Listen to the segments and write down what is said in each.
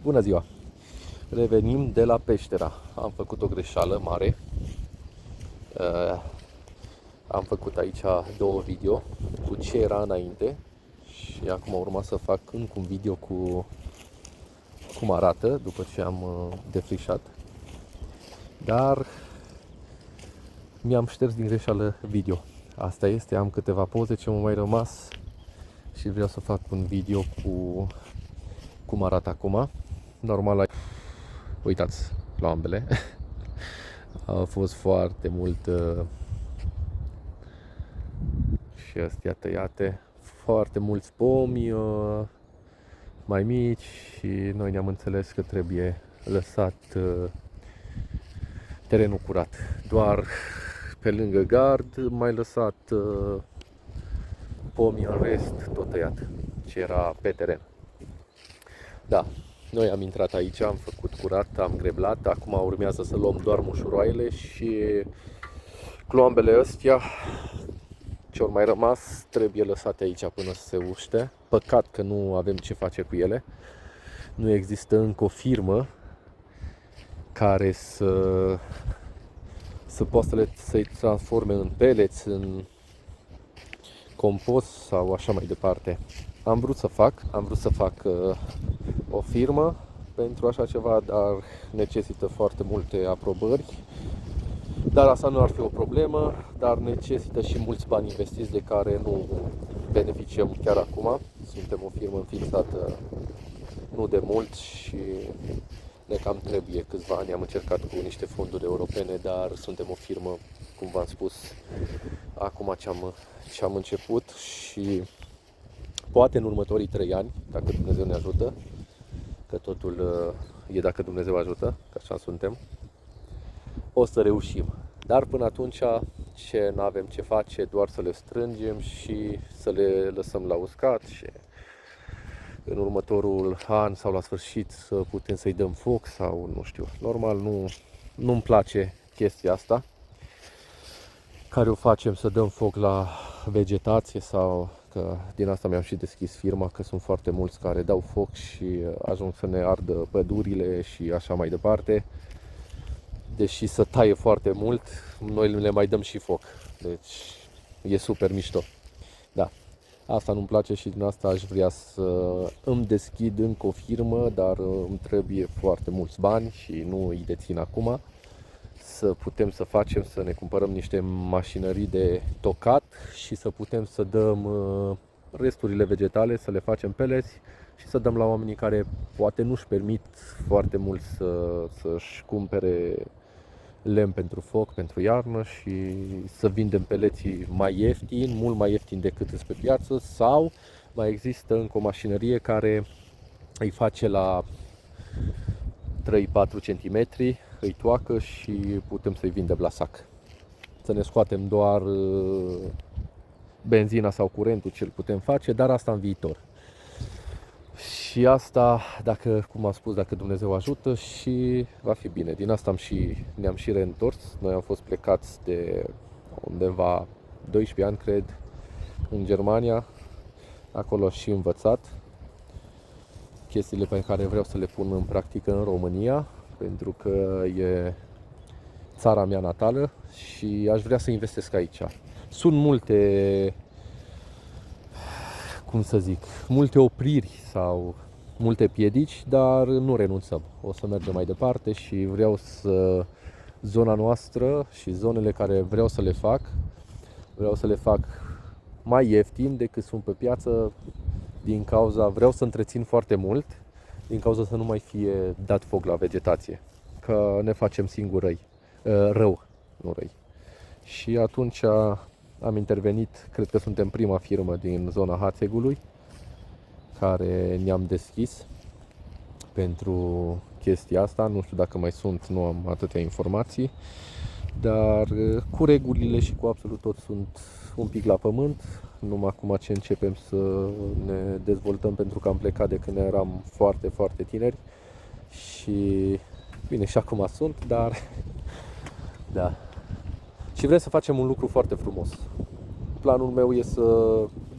Bună ziua! Revenim de la Peștera. Am făcut o greșeală mare. Am făcut aici două video cu ce era înainte și acum urma să fac încă un video cu cum arată după ce am defrișat. Dar mi-am șters din greșeală video. Asta este, am câteva poze ce m-au mai rămas și vreau să fac un video cu cum arată acum. Normal, uitați la ambele. A fost foarte mult și astea tăiate, foarte mulți pomi mai mici și noi ne-am înțeles că trebuie lăsat terenul curat. Doar pe lângă gard mai lăsat pomii, în rest tot tăiat ce era pe teren. Da, noi am intrat aici, am făcut curat, am greblat, acum urmează să luăm doar mușuroaiele și cloambele astea ce au mai rămas trebuie lăsate aici până să se uște. Păcat că nu avem ce face cu ele. Nu există încă o firmă care să poată să-i transforme în pellets, în compost sau așa mai departe. Am vrut să fac o firmă pentru așa ceva, dar necesită foarte multe aprobări. Dar asta nu ar fi o problemă, dar necesită și mulți bani investiți de care nu beneficiem chiar acum. Suntem o firmă înființată nu de mult și ne cam trebuie câțiva ani. Am încercat cu niște fonduri europene, dar suntem o firmă, cum v-am spus, acum ce am început și poate în următorii 3 ani, dacă Dumnezeu ne ajută, că totul e dacă Dumnezeu ajută, că așa suntem, o să reușim. Dar până atunci ce nu avem ce face, doar să le strângem și să le lăsăm la uscat și în următorul an sau la sfârșit să putem să-i dăm foc sau nu știu. Normal nu-mi place chestia asta care o facem, să dăm foc la vegetație sau că din asta mi-am și deschis firma, că sunt foarte mulți care dau foc și ajung să ne ardă pădurile și așa mai departe. Deși să taie foarte mult, noi le mai dăm și foc. Deci e super mișto. Da, asta nu-mi place și din asta aș vrea să îmi deschid încă o firmă, dar îmi trebuie foarte mulți bani și nu îi dețin acum. Să putem să facem, să ne cumpărăm niște mașinării de tocat și să putem să dăm resturile vegetale, să le facem pellets și să dăm la oamenii care poate nu-și permit foarte mult să-și cumpere lemn pentru foc, pentru iarnă și să vindem peleții mai ieftin, mult mai ieftin decât sunt pe piață, sau mai există încă o mașinărie care îi face la 3-4 cm, îi toacă și putem să-i vindem la sac. Să ne scoatem doar benzina sau curentul ce îl putem face, dar asta în viitor. Și asta, dacă, cum am spus, dacă Dumnezeu ajută și va fi bine. Din asta ne-am și reîntors. Noi am fost plecați de undeva 12 ani, cred, în Germania. Acolo și învățat chestiile pe care vreau să le pun în practică în România, pentru că e țara mea natală și aș vrea să investesc aici. Sunt multe, cum să zic, multe opriri sau multe piedici, dar nu renunțăm. O să mergem mai departe și vreau să zona noastră și zonele care vreau să le fac mai ieftin decât sunt pe piață, din cauza vreau să întrețin foarte mult, din cauza să nu mai fie dat foc la vegetație, că ne facem singuri rău, nu răi. Și atunci am intervenit, cred că suntem prima firmă din zona Hațegului care ne-am deschis pentru chestia asta. Nu știu dacă mai sunt, nu am atâtea informații, dar cu regulile și cu absolut tot sunt un pic la pământ. Numai acum ce începem să ne dezvoltăm, pentru că am plecat de când eram foarte, foarte tineri și bine, și acum sunt, dar da. Și vrem să facem un lucru foarte frumos. Planul meu e să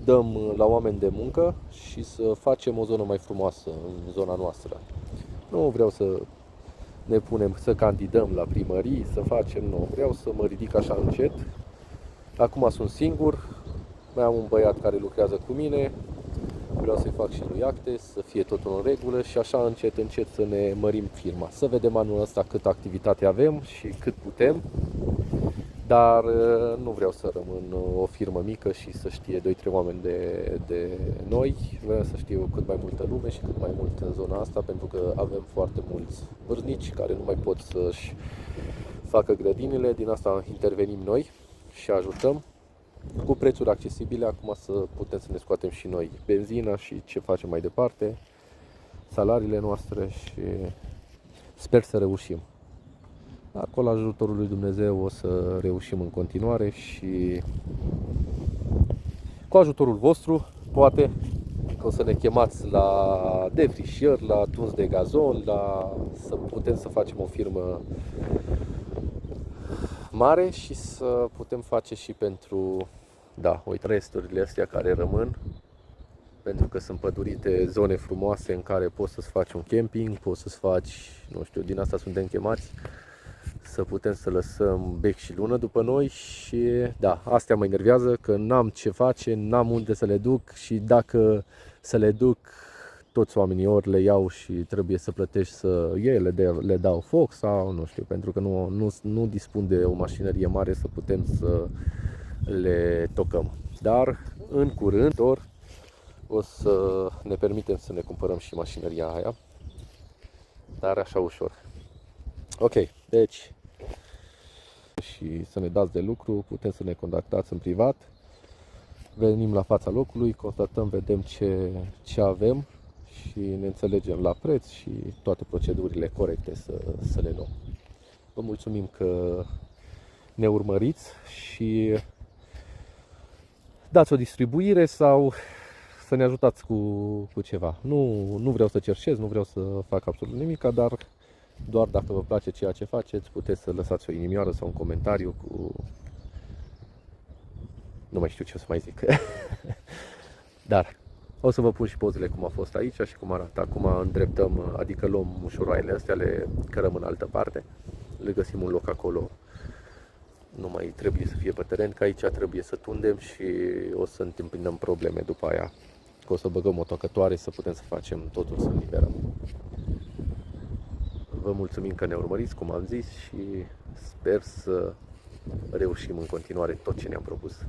dăm la oameni de muncă și să facem o zonă mai frumoasă în zona noastră. Nu vreau să ne punem să candidăm la primării, să facem, nu. Vreau să mă ridic așa încet. Acum sunt singur, mai am un băiat care lucrează cu mine, vreau să-i fac și lui acte, să fie totul în regulă și așa încet, încet să ne mărim firma. Să vedem anul ăsta cât activitate avem și cât putem, dar nu vreau să rămân o firmă mică și să știe 2-3 oameni de noi. Vreau să știe cât mai multă lume și cât mai mult în zona asta, pentru că avem foarte mulți vârstnici care nu mai pot să-și facă grădinile, din asta intervenim noi și ajutăm cu prețuri accesibile, acum să putem să ne scoatem și noi benzina și ce facem mai departe, salariile noastre și sper să reușim. Acolo, ajutorul lui Dumnezeu, o să reușim în continuare și cu ajutorul vostru, poate că o să ne chemați la defrișări, la tuns de gazon, să putem să facem o firmă mare și să putem face și pentru, da, uite, resturile astea care rămân, pentru că sunt pădurite zone frumoase în care poți să-ți faci un camping, poți să-ți faci, nu știu, din asta suntem chemați, să putem să lăsăm bec și lună după noi și, da, astea mă enervează, că n-am ce face, n-am unde să le duc și dacă să le duc, toți oamenii ori le iau și trebuie să plătești să le dau foc sau nu știu, pentru că nu dispun de o mașinărie mare să putem să le tocăm. Dar în curând o să ne permitem să ne cumpărăm și mașinăria aia, dar așa ușor. Ok, deci și să ne dați de lucru, putem să ne contactați în privat, venim la fața locului, constatăm, vedem ce avem și ne înțelegem la preț și toate procedurile corecte să le luăm. Vă mulțumim că ne urmăriți și dați o distribuire sau să ne ajutați cu ceva. Nu vreau să cerșez, nu vreau să fac absolut nimic, dar doar dacă vă place ceea ce faceți, puteți să lăsați o inimioară sau un comentariu cu... Nu mai știu ce să mai zic. Dar o să vă pun și pozele cum a fost aici și cum arată. Acum îndreptăm, adică luăm mușuroaiele astea, le cărăm în altă parte. Le găsim un loc acolo. Nu mai trebuie să fie pe teren, că aici trebuie să tundem și o să întâmpinăm probleme după aia. Că o să băgăm o tocătoare să putem să facem totul, să liberăm. Vă mulțumim că ne urmăriți, cum am zis, și sper să reușim în continuare tot ce ne-am propus.